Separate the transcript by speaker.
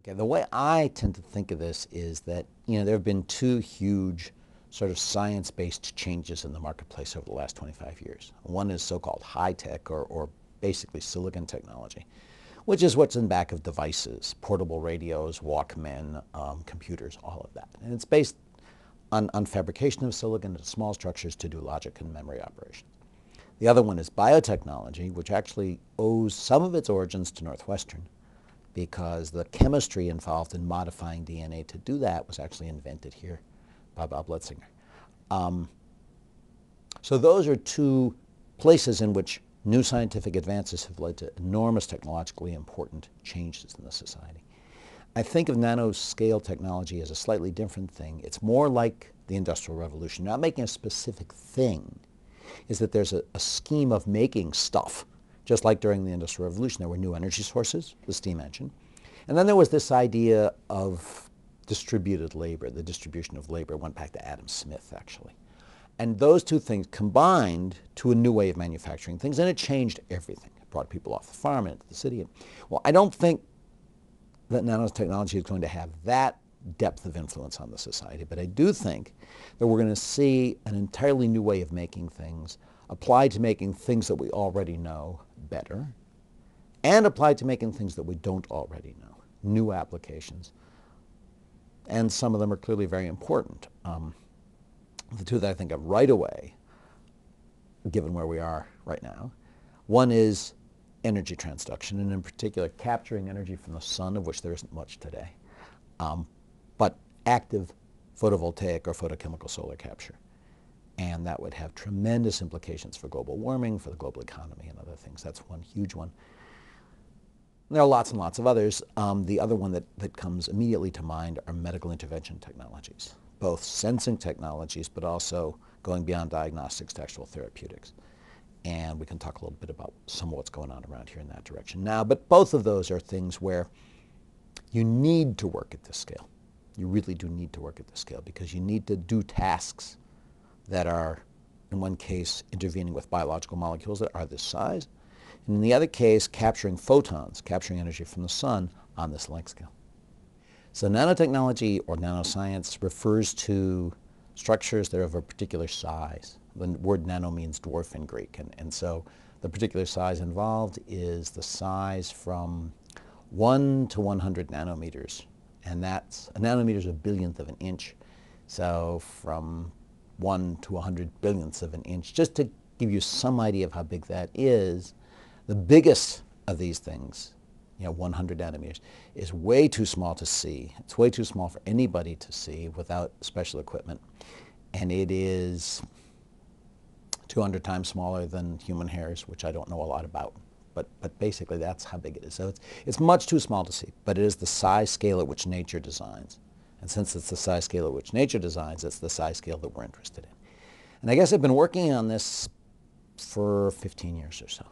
Speaker 1: Okay, the way I tend to think of this is that, there have been two huge sort of science-based changes in the marketplace over the last 25 years. One is so-called high-tech or basically silicon technology, which is what's in back of devices, portable radios, Walkmen, computers, all of that. And it's based on fabrication of silicon into small structures to do logic and memory operations. The other one is biotechnology, which actually owes some of its origins to Northwestern, because the chemistry involved in modifying DNA to do that was actually invented here by Bob Letzinger. So those are two places in which new scientific advances have led to enormous technologically important changes in the society. I think of nanoscale technology as a slightly different thing. It's more like the Industrial Revolution. Not making a specific thing, is that there's a scheme of making stuff. Just like during the Industrial Revolution, there were new energy sources, the steam engine. And then there was this idea of distributed labor. The distribution of labor went back to Adam Smith, actually. And those two things combined to a new way of manufacturing things, and it changed everything. It brought people off the farm and into the city. Well, I don't think that nanotechnology is going to have that depth of influence on the society, but I do think that we're going to see an entirely new way of making things applied to making things that we already know better, and applied to making things that we don't already know, new applications. And some of them are clearly very important. The two that I think of right away, given where we are right now, one is energy transduction, and in particular capturing energy from the sun, of which there isn't much today, but active photovoltaic or photochemical solar capture. And that would have tremendous implications for global warming, for the global economy, and other things. That's one huge one. There are lots and lots of others. The other one that comes immediately to mind are medical intervention technologies, both sensing technologies, but also going beyond diagnostics to actual therapeutics. And we can talk a little bit about some of what's going on around here in that direction now. But both of those are things where you need to work at this scale. You really do need to work at this scale, because you need to do tasks that are, in one case, intervening with biological molecules that are this size, and in the other case, capturing photons, capturing energy from the sun on this length scale. So nanotechnology or nanoscience refers to structures that are of a particular size. The word nano means dwarf in Greek, and so the particular size involved is the size from 1 to 100 nanometers, and that's, a nanometer is a billionth of an inch, so from 1 to 100 billionths of an inch. Just to give you some idea of how big that is, the biggest of these things, 100 nanometers, is way too small to see. It's way too small for anybody to see without special equipment. And it is 200 times smaller than human hairs, which I don't know a lot about. But basically that's how big it is. So it's much too small to see, but it is the size scale at which nature designs. And since it's the size scale at which nature designs, it's the size scale that we're interested in. And I guess I've been working on this for 15 years or so.